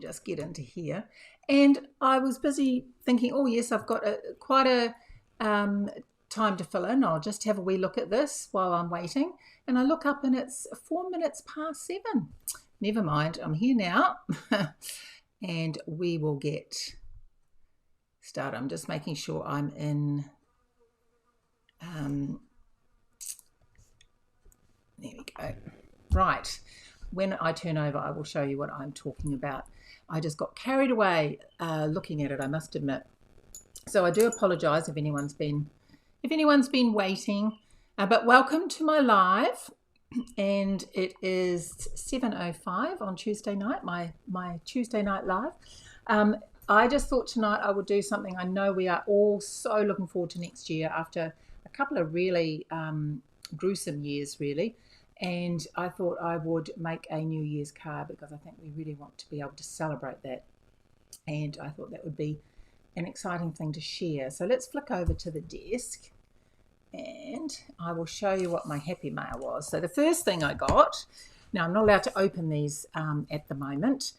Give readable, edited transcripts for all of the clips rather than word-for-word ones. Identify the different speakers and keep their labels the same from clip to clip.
Speaker 1: Just get into here. And I was busy thinking, oh yes, I've got quite a time to fill in. I'll just have a wee look at this while I'm waiting. And I look up and it's 4 minutes past 7. Never mind, I'm here now. And we will get started. I'm just making sure I'm in. There we go. Right. When I turn over, I will show you what I'm talking about. I just got carried away looking at it, I must admit. So I do apologise if anyone's been waiting. But welcome to my live, and it is 7:05 on Tuesday night, my Tuesday night live. I just thought tonight I would do something. I know we are all so looking forward to next year after a couple of really gruesome years, really. And I thought I would make a New Year's card because I think we really want to be able to celebrate that. And I thought that would be an exciting thing to share. So let's flick over to the desk and I will show you what my happy mail was. So the first thing I got, now I'm not allowed to open these at the moment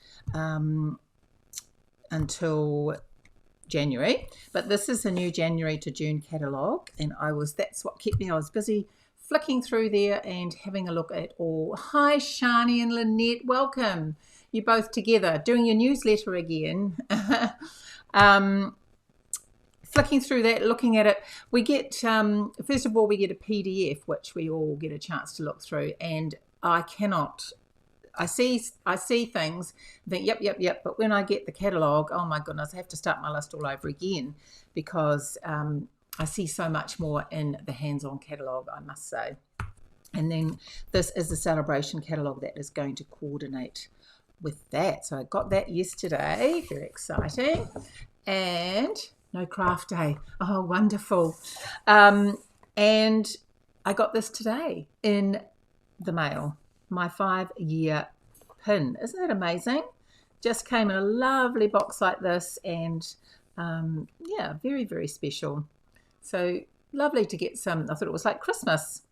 Speaker 1: until January, but this is the new January to June catalogue, and that's what kept me. I was busy flicking through there and having a look at all. Hi, Shani and Lynette, welcome. You both together doing your newsletter again. Flicking through that, looking at it, we get first of all we get a PDF which we all get a chance to look through, and I see things, think yep, but when I get the catalogue, oh my goodness, I have to start my list all over again because I see so much more in the hands-on catalogue, I must say. And then this is the celebration catalogue that is going to coordinate with that. So I got that yesterday, very exciting. And no craft day, oh wonderful. And I got this today in the mail, my 5-year pin. Isn't that amazing? Just came in a lovely box like this, and yeah, very, very special. So lovely to get some. I thought it was like Christmas,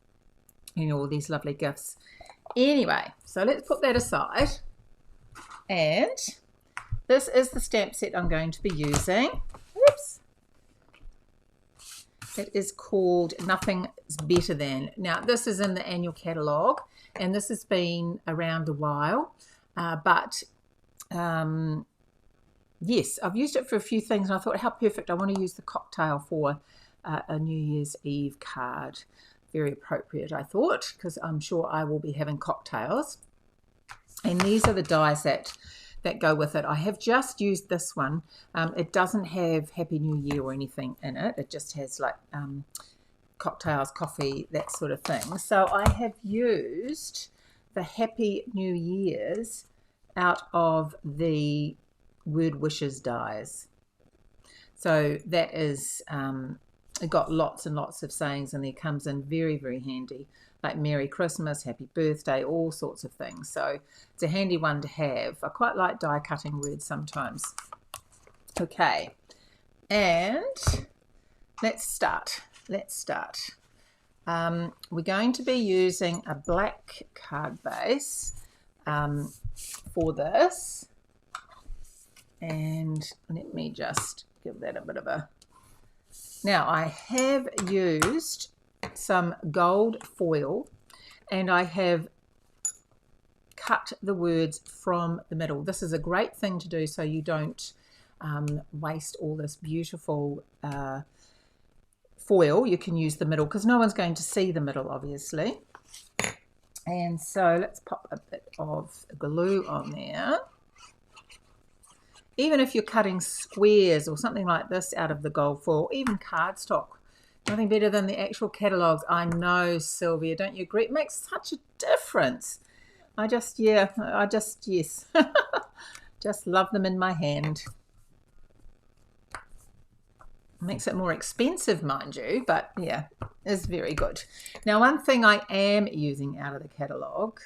Speaker 1: all these lovely gifts. Anyway, so let's put that aside. And this is the stamp set I'm going to be using. Oops. It is called Nothing's Better Than. Now, this is in the annual catalogue, and this has been around a while, but yes, I've used it for a few things, and I thought how perfect. I want to use the cocktail for a New Year's Eve card. Very appropriate, I thought, because I'm sure I will be having cocktails. And these are the dies that go with it. I have just used this one. It doesn't have Happy New Year or anything in it. It just has like cocktails, coffee, that sort of thing. So I have used the Happy New Year's out of the Word Wishes dies. So that is, it got lots and lots of sayings, and there comes in very, very handy, like Merry Christmas, Happy Birthday, all sorts of things. So it's a handy one to have. I quite like die cutting words sometimes. Okay, and let's start. We're going to be using a black card base for this, and let me just give that a bit of a. Now I have used some gold foil, and I have cut the words from the middle. This is a great thing to do so you don't waste all this beautiful foil. You can use the middle because no one's going to see the middle, obviously. And so let's pop a bit of glue on there. Even if you're cutting squares or something like this out of the gold foil, even cardstock, nothing better than the actual catalogues. I know, Sylvia, don't you agree? It makes such a difference. Yes, just love them in my hand. Makes it more expensive, mind you, but yeah, it's very good. Now, one thing I am using out of the catalogue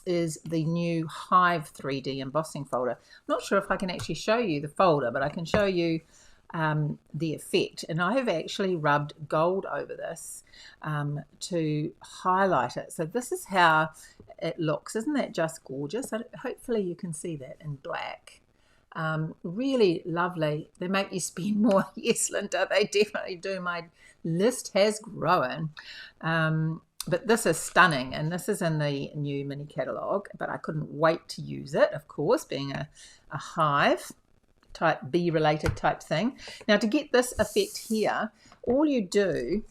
Speaker 1: is the new Hive 3D embossing folder. I'm not sure if I can actually show you the folder, but I can show you the effect. And I have actually rubbed gold over this to highlight it. So this is how it looks. Isn't that just gorgeous? Hopefully you can see that in black. Really lovely. They make you spend more. Yes, Linda, they definitely do. My list has grown. But this is stunning, and this is in the new mini catalogue, but I couldn't wait to use it, of course, being a hive type, bee related type thing. Now, to get this effect here, all you do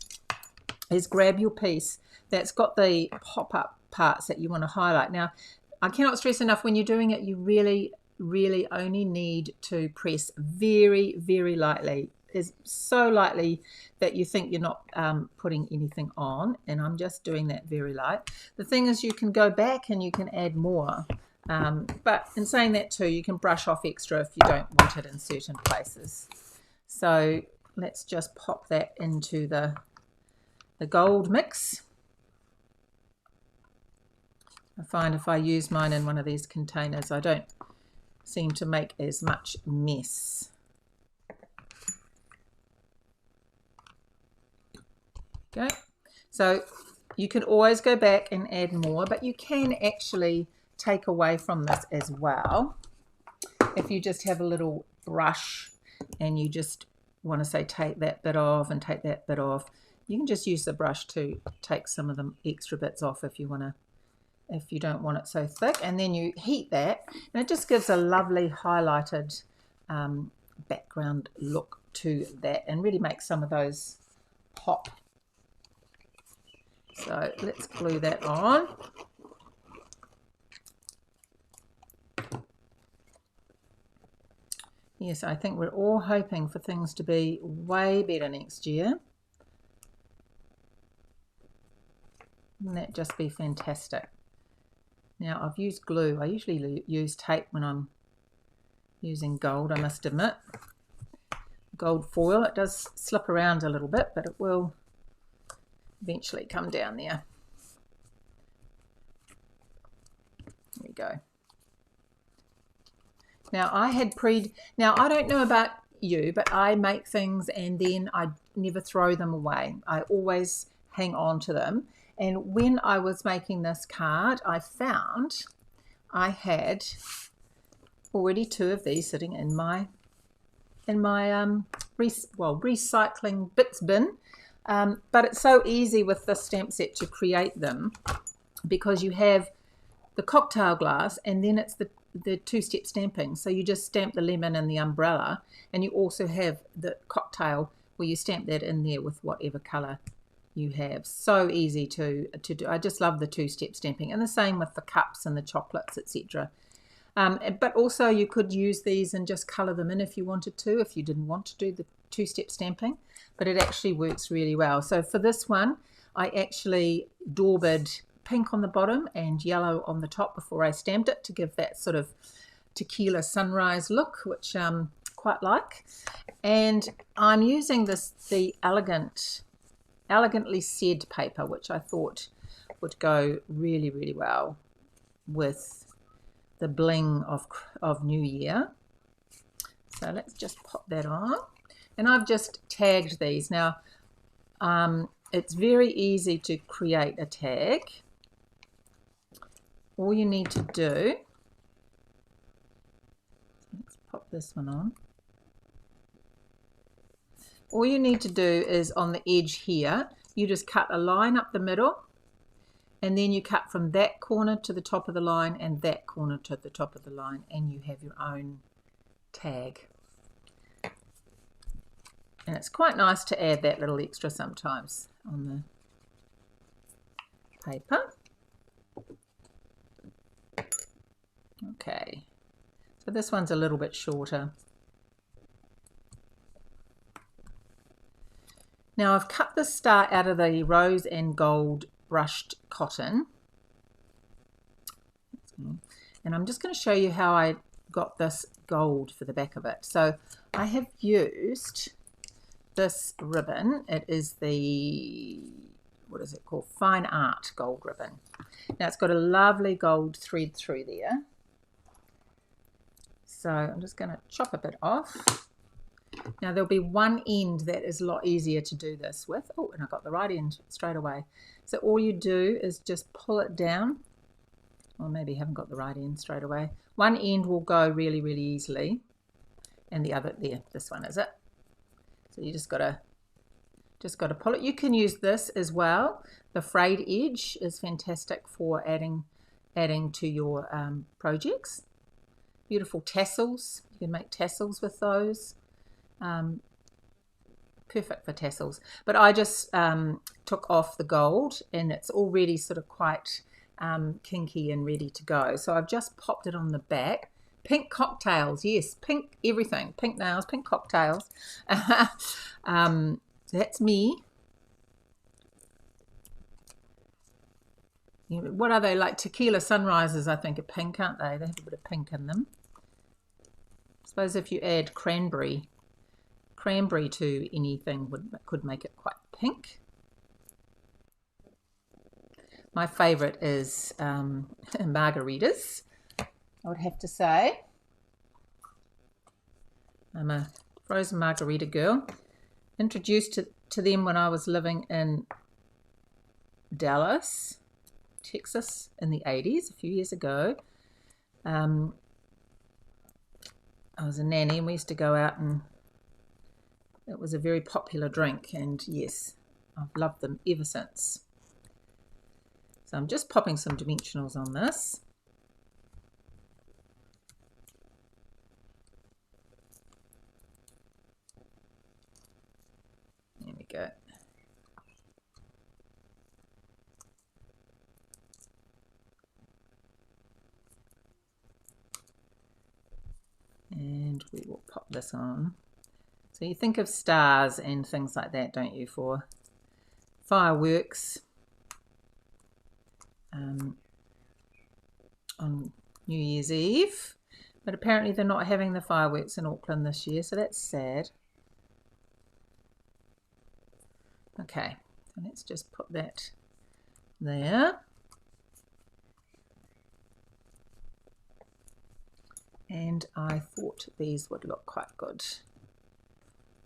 Speaker 1: is grab your piece that's got the pop-up parts that you want to highlight. Now, I cannot stress enough, when you're doing it, you really only need to press very, very lightly. Is so lightly that you think you're not putting anything on, and I'm just doing that very light. The thing is, you can go back and you can add more, but in saying that too, you can brush off extra if you don't want it in certain places. So let's just pop that into the gold mix. I find if I use mine in one of these containers, I don't seem to make as much mess. Okay, so you can always go back and add more, but you can actually take away from this as well. If you just have a little brush and you just want to say take that bit off and take that bit off, you can just use the brush to take some of the extra bits off if you want to, if you don't want it so thick, and then you heat that, and it just gives a lovely highlighted background look to that and really makes some of those pop. So let's glue that on. Yes, I think we're all hoping for things to be way better next year. Wouldn't that just be fantastic? Now, I've used glue. I usually use tape when I'm using gold, I must admit. Gold foil, it does slip around a little bit, but it will eventually come down there. There we go. Now I don't know about you, but I make things and then I never throw them away. I always hang on to them. And when I was making this card, I found I had already 2 of these sitting in my recycling bits bin. But it's so easy with this stamp set to create them, because you have the cocktail glass and then it's the 2-step stamping. So you just stamp the lemon and the umbrella, and you also have the cocktail where you stamp that in there with whatever colour you have. So easy to do. I just love the 2-step stamping, and the same with the cups and the chocolates, etc. But also you could use these and just colour them in if you wanted to, if you didn't want to do the 2-step stamping, but it actually works really well. So for this one, I actually daubed pink on the bottom and yellow on the top before I stamped it, to give that sort of tequila sunrise look, which I quite like. And I'm using the elegantly said paper, which I thought would go really, really well with the bling of New Year. So let's just pop that on. And I've just tagged these. Now, it's very easy to create a tag. All you need to do, let's pop this one on. All you need to do is on the edge here, you just cut a line up the middle, and then you cut from that corner to the top of the line and that corner to the top of the line, and you have your own tag. And it's quite nice to add that little extra sometimes on the paper. Okay, so this one's a little bit shorter. Now I've cut the star out of the rose and gold brushed cotton. And I'm just going to show you how I got this gold for the back of it. So I have used this ribbon. It is the, what is it called? Fine Art gold ribbon. Now it's got a lovely gold thread through there. So I'm just going to chop a bit off. Now there'll be one end that is a lot easier to do this with. Oh, and I got the right end straight away. So all you do is just pull it down. Or maybe you haven't got the right end straight away. One end will go really, really easily. And the other, there, this one is it. So you just gotta pull it. You can use this as well. The frayed edge is fantastic for adding to your projects. Beautiful tassels. You can make tassels with those. Perfect for tassels. But I just took off the gold, and it's already sort of quite kinky and ready to go. So I've just popped it on the back. Pink cocktails, yes, pink everything. Pink nails, pink cocktails. That's me. What are they, like tequila sunrises? I think are pink, aren't they? They have a bit of pink in them. I suppose if you add cranberry to anything could make it quite pink. My favourite is margaritas, I would have to say. I'm a frozen margarita girl. Introduced to them when I was living in Dallas, Texas in the 80s, a few years ago. I was a nanny and we used to go out, and it was a very popular drink, and yes, I've loved them ever since. So I'm just popping some dimensionals on this. There we go. And we will pop this on. So you think of stars and things like that, don't you, for fireworks on New Year's Eve. But apparently they're not having the fireworks in Auckland this year, so that's sad. Okay, so let's just put that there. And I thought these would look quite good,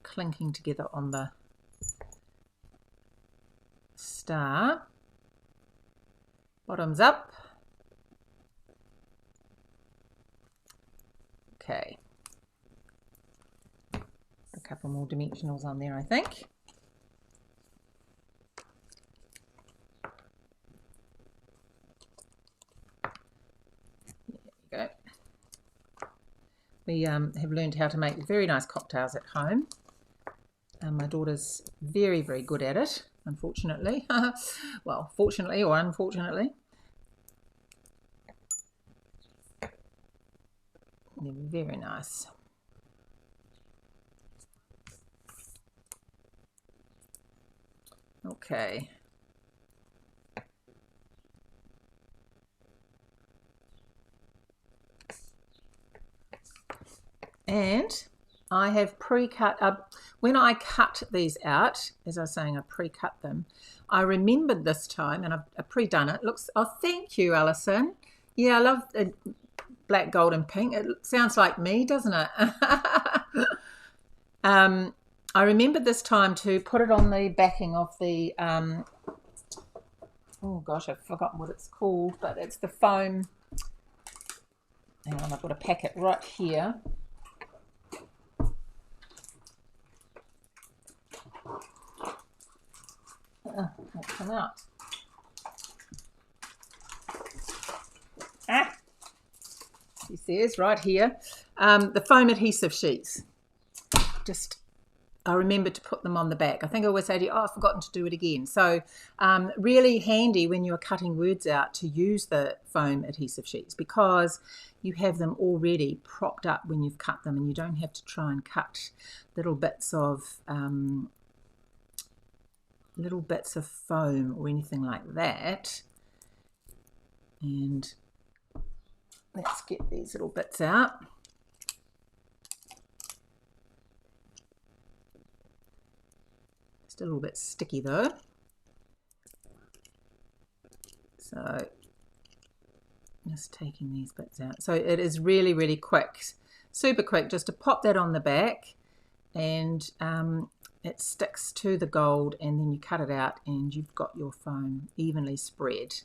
Speaker 1: clinking together on the star. Bottoms up. Okay. A couple more dimensionals on there, I think. There we go. We have learned how to make very nice cocktails at home. My daughter's very, very good at it, unfortunately. Well, fortunately or unfortunately. They're very nice. Okay. And I have pre-cut up. When I cut these out, as I was saying, I pre-cut them. I remembered this time, and I've pre-done it. Looks. Oh, thank you, Alison. Yeah, I love black, gold, and pink. It sounds like me, doesn't it? I remembered this time to put it on the backing of the. Oh gosh, I've forgotten what it's called, but it's the foam. Hang on, I've got a packet right here. Won't come out. He says right here, the foam adhesive sheets. I remember to put them on the back. I think I always say to you, oh, I've forgotten to do it again. So really handy when you're cutting words out to use the foam adhesive sheets, because you have them already propped up when you've cut them, and you don't have to try and cut little bits of foam or anything like that. And let's get these little bits out. Just a little bit sticky though. So just taking these bits out. So it is really, really quick, super quick, just to pop that on the back and it sticks to the gold, and then you cut it out and you've got your foam evenly spread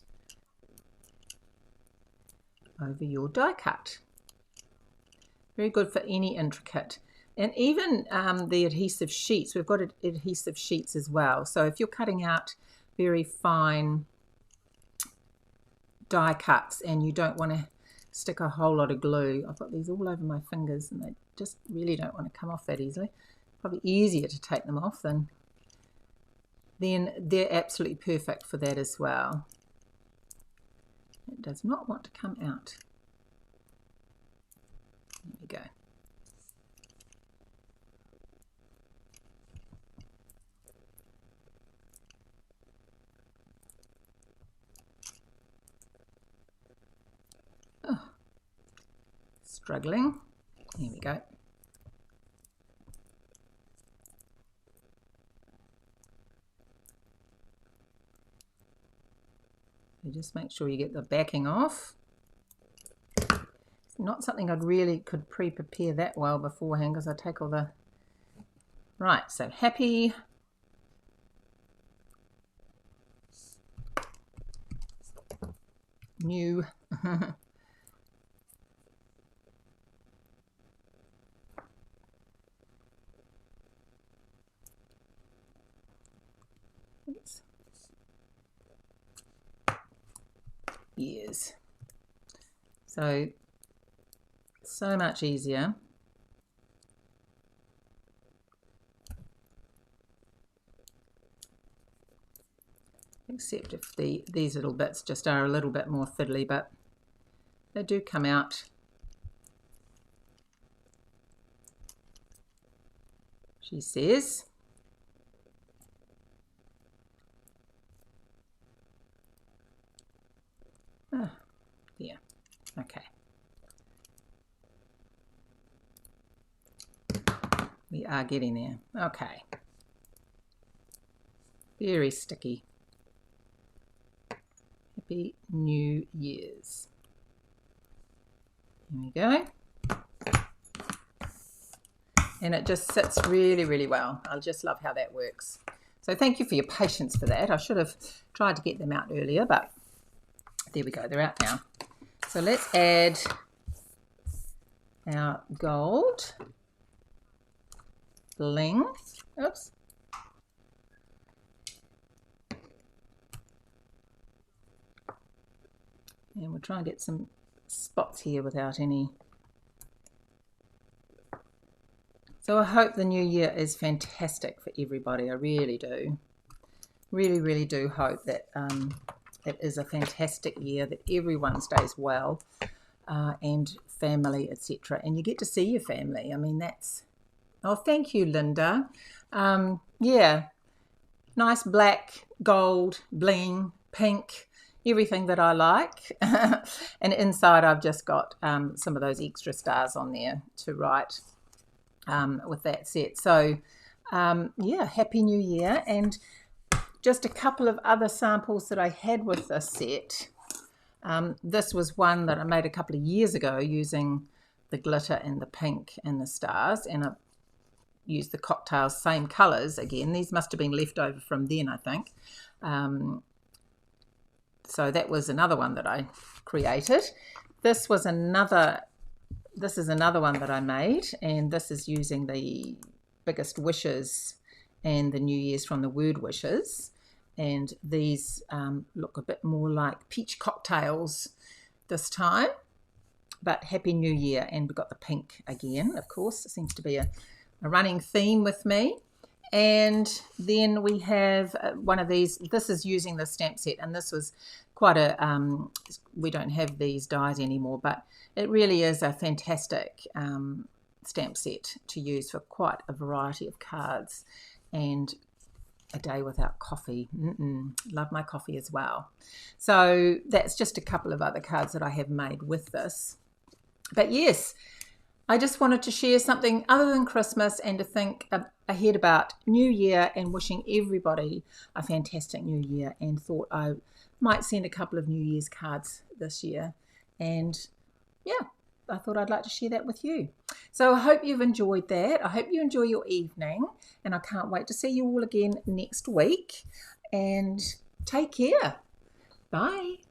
Speaker 1: over your die cut. Very good for any intricate. And even the adhesive sheets, we've got adhesive sheets as well. So if you're cutting out very fine die cuts and you don't want to stick a whole lot of glue, I've got these all over my fingers and they just really don't want to come off that easily. Probably easier to take them off then they're absolutely perfect for that as well. It does not want to come out. There we go. Oh, struggling. There we go. So just make sure you get the backing off. It's not something I'd really could pre-prepare that well beforehand because I take all the... Right, so happy new years. So much easier. Except if these little bits just are a little bit more fiddly, but they do come out. She says. Ah, yeah, okay. We are getting there. Okay. Very sticky. Happy New Year's. Here we go. And it just sits really, really well. I just love how that works. So thank you for your patience for that. I should have tried to get them out earlier, but there we go. They're out now. So let's add our gold bling. Oops. And we'll try and get some spots here without any. So I hope the new year is fantastic for everybody. I really do. Really, really do hope that it is a fantastic year, that everyone stays well and family, etc. And you get to see your family. I mean, that's... Oh, thank you, Linda. Yeah, nice black, gold, bling, pink, everything that I like. And inside I've just got some of those extra stars on there to write with that set. So yeah, Happy New Year. And just a couple of other samples that I had with this set. This was one that I made a couple of years ago using the glitter and the pink and the stars, and I used the cocktails, same colours again. These must have been left over from then, I think. So that was another one that I created. This is another one that I made, and this is using the biggest wishes and the New Year's from the word wishes. And these look a bit more like peach cocktails this time, but Happy New Year. And we've got the pink again, of course. It seems to be a running theme with me. And then we have one of these. This is using the stamp set, and this was quite a we don't have these dies anymore, but it really is a fantastic stamp set to use for quite a variety of cards. And a day without coffee. Love my coffee as well. So that's just a couple of other cards that I have made with this. But yes, I just wanted to share something other than Christmas and to think ahead about New Year and wishing everybody a fantastic New Year, and thought I might send a couple of New Year's cards this year. And yeah, I thought I'd like to share that with you. So I hope you've enjoyed that. I hope you enjoy your evening, and I can't wait to see you all again next week. And take care. Bye.